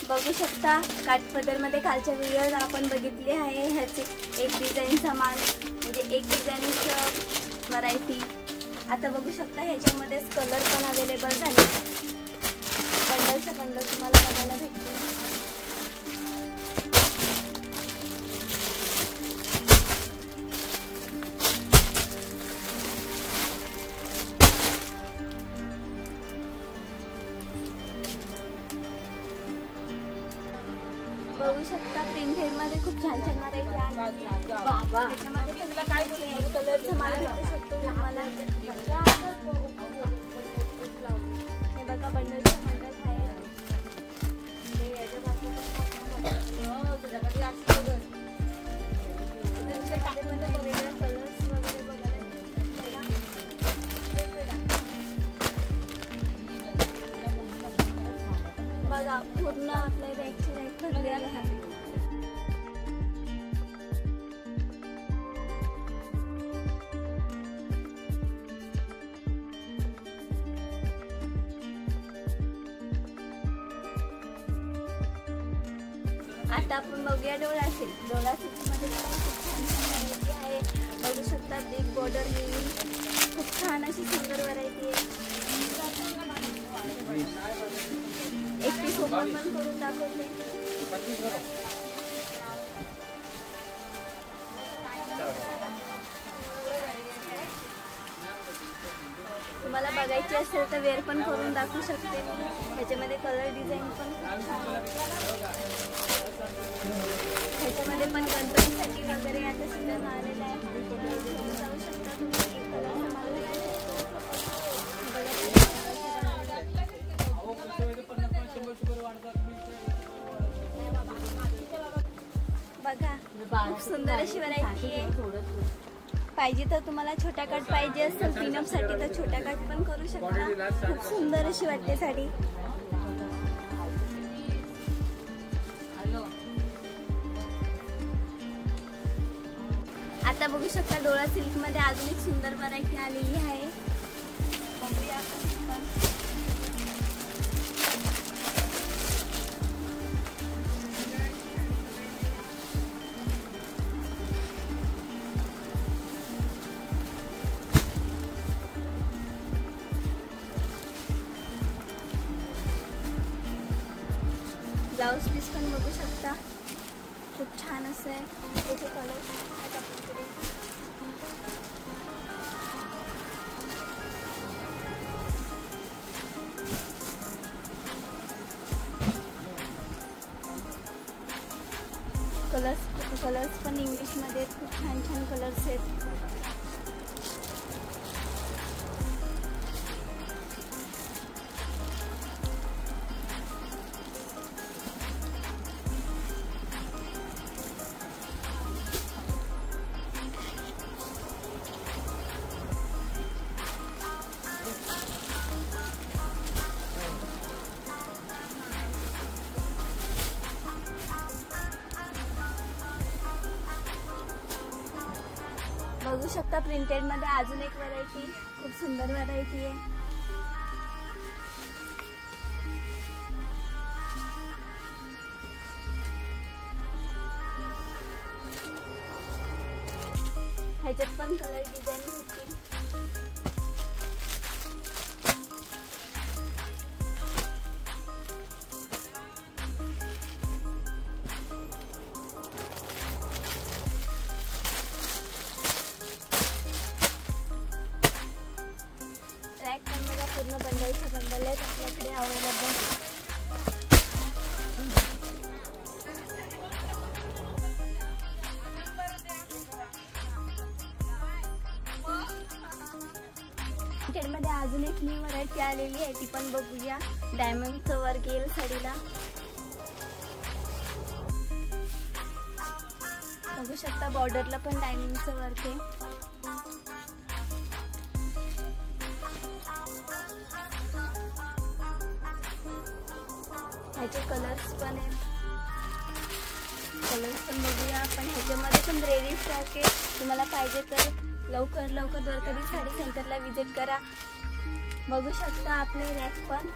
बघू शकता काठपदर मध्ये कालच्या व्हिडिओत आपण बघितली आहे ह्याची एक डिझाईनचा माल म्हणजे एक डिझाईनचं व्हरायटी। आता बघू शकता ह्याच्यामध्येच कलर पण अवेलेबल झाले, बंडलचा बंडल तुम्हाला बघायला भेटतो। बघू शकता प्रिंटेड मध्ये खूप छान छान व्हरायटी आहे। त्याच्यामध्ये तुला काय बोलू कलरचं माल भेटू शकतो तुम्हाला। हे बघा बंडलचं बंडल आहे। बघा पूर्ण आपल्या रॅकची रॅक भरलेली आहे। आता आपण बघूया डोळा सिल्क। डोळा सिल्क मध्ये खूप छान व्हरायटी आहे। बघू शकता बिग बॉर्डर येईल, खूप छान अशी सुंदर व्हरायटी आहे। एक पीस ओपन पण करून दाखवते। तुम्हाला बघायची असेल तर वेअर पण करून दाखवू शकते। ह्याच्यामध्ये कलर डिझाईन पण खूप छान आहे। ह्याच्यामध्ये पण गणपतीसाठी वगैरे आता सीझन आलेला आहे। जाऊ शकता तुम्ही एक कलर बघा खूप सुंदर अशी व्हरायटी आहे। पाहिजे तर तुम्हाला छोटा कट पाहिजे असेल पिनअप साठी तर छोटा कट पण करू शकता। खूप सुंदर अशी वाटते साडी। आता बघू शकता डोळा सिल्क मध्ये अजून एक सुंदर व्हरायटी आलेली आहे। ब्लाउज पीस पण बघू शकता, खूप छान असं आहे। त्याचे कलर कलर्स पण इंग्लिश मध्ये खूप छान छान कलर्स आहेत। बघू शकता प्रिंटेड मध्ये अजून एक व्हरायटी, खूप सुंदर व्हरायटी आहे। ह्याच्यात पण कलर डिझाईन होती। पूर्ण बंडलचे बंडल आहेत आपल्याकडे अवेलेबल। मध्ये अजून एक न्यू व्हरायटी आलेली आहे, ती पण बघूया। डायमंडचं वर्क येईल साडीला। बघू शकता बॉर्डरला पण डायमंडचं वर्क आहे। ह्याचे कलर्स पण आहेत, कलर्स पण बघूया आपण। ह्याच्यामध्ये पण रेडी स्टॉक आहे, तुम्हाला पाहिजे तर लवकर द्वारकाधीश साडी सेंटरला विजिट करा। बघू शकता आपले रॅक पण